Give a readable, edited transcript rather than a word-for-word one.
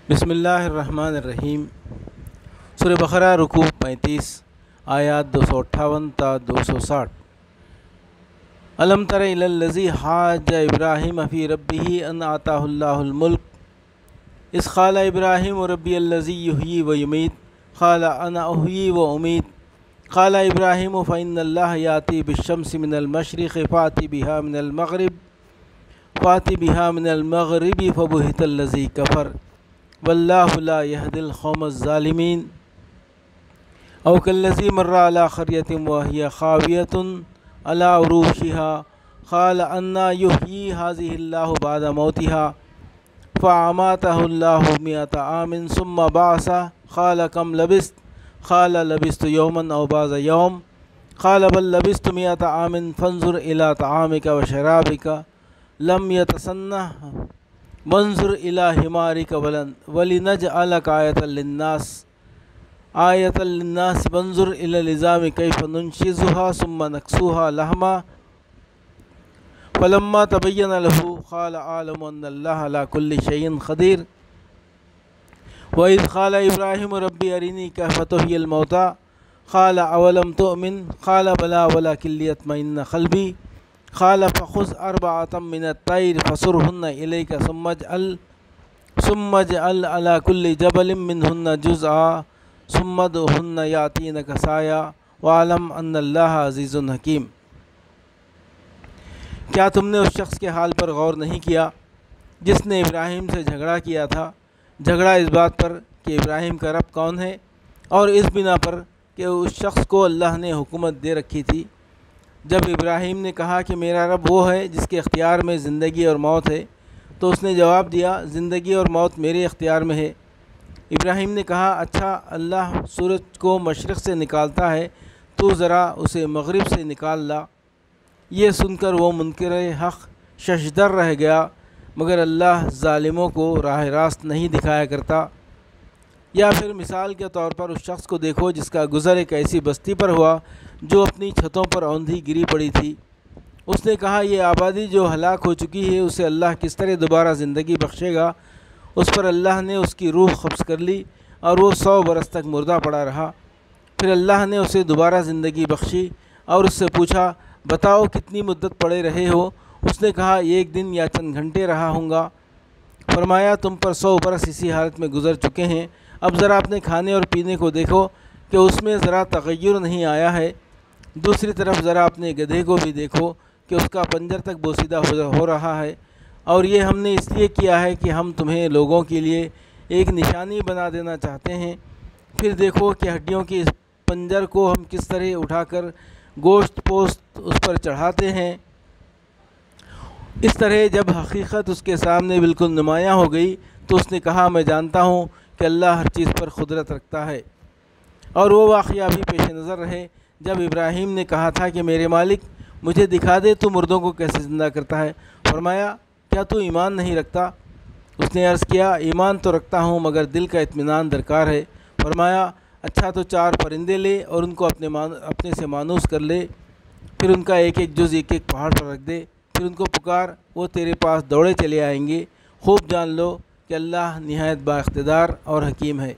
بسم اللہ الرحمن الرحیم۔ سورہ بقرہ رکوع 35 آیات 258 تا 260۔ الم تر الی الذی حاج ابراہیم فی ربہ ان آتاہ اللہ الملک اذ قال ابراہیم ربی الذی یحیی و یمیت قال انا احیی و امیت قال ابراہیم فإن اللہ یاتی بالشمس من المشرق فأتی بها من المغرب فبہت الذی کفر واللہ لا یہدی القوم الظالمین او کالذی مر علی قریۃ وہی خاویۃ علی عروشها قال انا یحیی هذه اللہ بعد موتها فاماتہ اللہ مئۃ عام ثم بعثہ قال کم لبثت قال لبثت یوما او بعض یوم قال بل لبثت مئۃ عام فانظر الی طعامک وشرابک لم یتسنہ منظر الی حمارک ولنجعلک آیۃ للناس منظر الی العظام کیف ننشزها ثم نکسوها لحما فلما تبین له قال اعلم ان اللہ علی کل شیء قدیر وإذ قال ابراہیم ربی ارنی کیف تحیی الموتى قال اولم تؤمن قال بلی ولکن لیطمئن قلبی قال فخذ أربعة من الطير فصرهن إليك ثم اجعل على كل جبل منهن جزءا ثم ادعهن يأتينك سعيا واعلم أن الله عزيز حكيم۔ کیا تم نے اس شخص کے حال پر غور نہیں کیا جس نے ابراہیم سے جھگڑا کیا تھا؟ جھگڑا اس بات پر کہ ابراہیم کا رب کون ہے، اور اس بنا پر کہ اس شخص کو اللہ نے حکومت دے رکھی تھی۔ جب ابراہیم نے کہا کہ میرا رب وہ ہے جس کے اختیار میں زندگی اور موت ہے، تو اس نے جواب دیا زندگی اور موت میرے اختیار میں ہے۔ ابراہیم نے کہا اچھا، اللہ سورج کو مشرق سے نکالتا ہے تو ذرا اسے مغرب سے نکال لا۔ یہ سن کر وہ منکر حق ششدر رہ گیا، مگر اللہ ظالموں کو راہ راست نہیں دکھایا کرتا۔ یا پھر مثال کے طور پر اس شخص کو دیکھو جس کا گزر ایک ایسی بستی پر ہوا جو اپنی چھتوں پر اوندھی گری پڑی تھی۔ اس نے کہا یہ آبادی جو ہلاک ہو چکی ہے اسے اللہ کس طرح دوبارہ زندگی بخشے گا؟ اس پر اللہ نے اس کی روح قبض کر لی اور وہ 100 برس تک مردہ پڑا رہا۔ پھر اللہ نے اسے دوبارہ زندگی بخشی اور اس سے پوچھا بتاؤ کتنی مدت پڑے رہے ہو؟ اس نے کہا ایک دن یا چند گھنٹے رہا ہوں گا۔ فرمایا تم پر 100 برس اسی حالت میں گزر چکے ہیں، اب ذرا اپنے کھانے اور پینے کو دیکھو کہ اس میں ذرا تغیر نہیں آیا ہے۔ دوسری طرف ذرا اپنے گدھے کو بھی دیکھو کہ اس کا پنجر تک بوسیدہ ہو رہا ہے، اور یہ ہم نے اس لیے کیا ہے کہ ہم تمہیں لوگوں کے لیے ایک نشانی بنا دینا چاہتے ہیں۔ پھر دیکھو کہ ہڈیوں کی اس پنجر کو ہم کس طرح اٹھا کر گوشت پوست اس پر چڑھاتے ہیں۔ اس طرح جب حقیقت اس کے سامنے بالکل نمایاں ہو گئی تو اس نے کہا میں جانتا ہوں کہ اللہ ہر چیز پر قدرت رکھتا ہے۔ اور وہ واقعہ بھی پیش نظر رہے جب ابراہیم نے کہا تھا کہ میرے مالک مجھے دکھا دے تو مردوں کو کیسے زندہ کرتا ہے۔ فرمایا کیا تو ایمان نہیں رکھتا؟ اس نے عرض کیا ایمان تو رکھتا ہوں مگر دل کا اطمینان درکار ہے۔ فرمایا اچھا تو 4 پرندے لے اور ان کو اپنے سے مانوس کر لے، پھر ان کا ایک ایک جز ایک ایک پہاڑ پر رکھ دے، پھر ان کو پکار، وہ تیرے پاس دوڑے چلے آئیں گے۔ خوب جان لو کہ اللہ نہایت با اقتدار اور حکیم ہے۔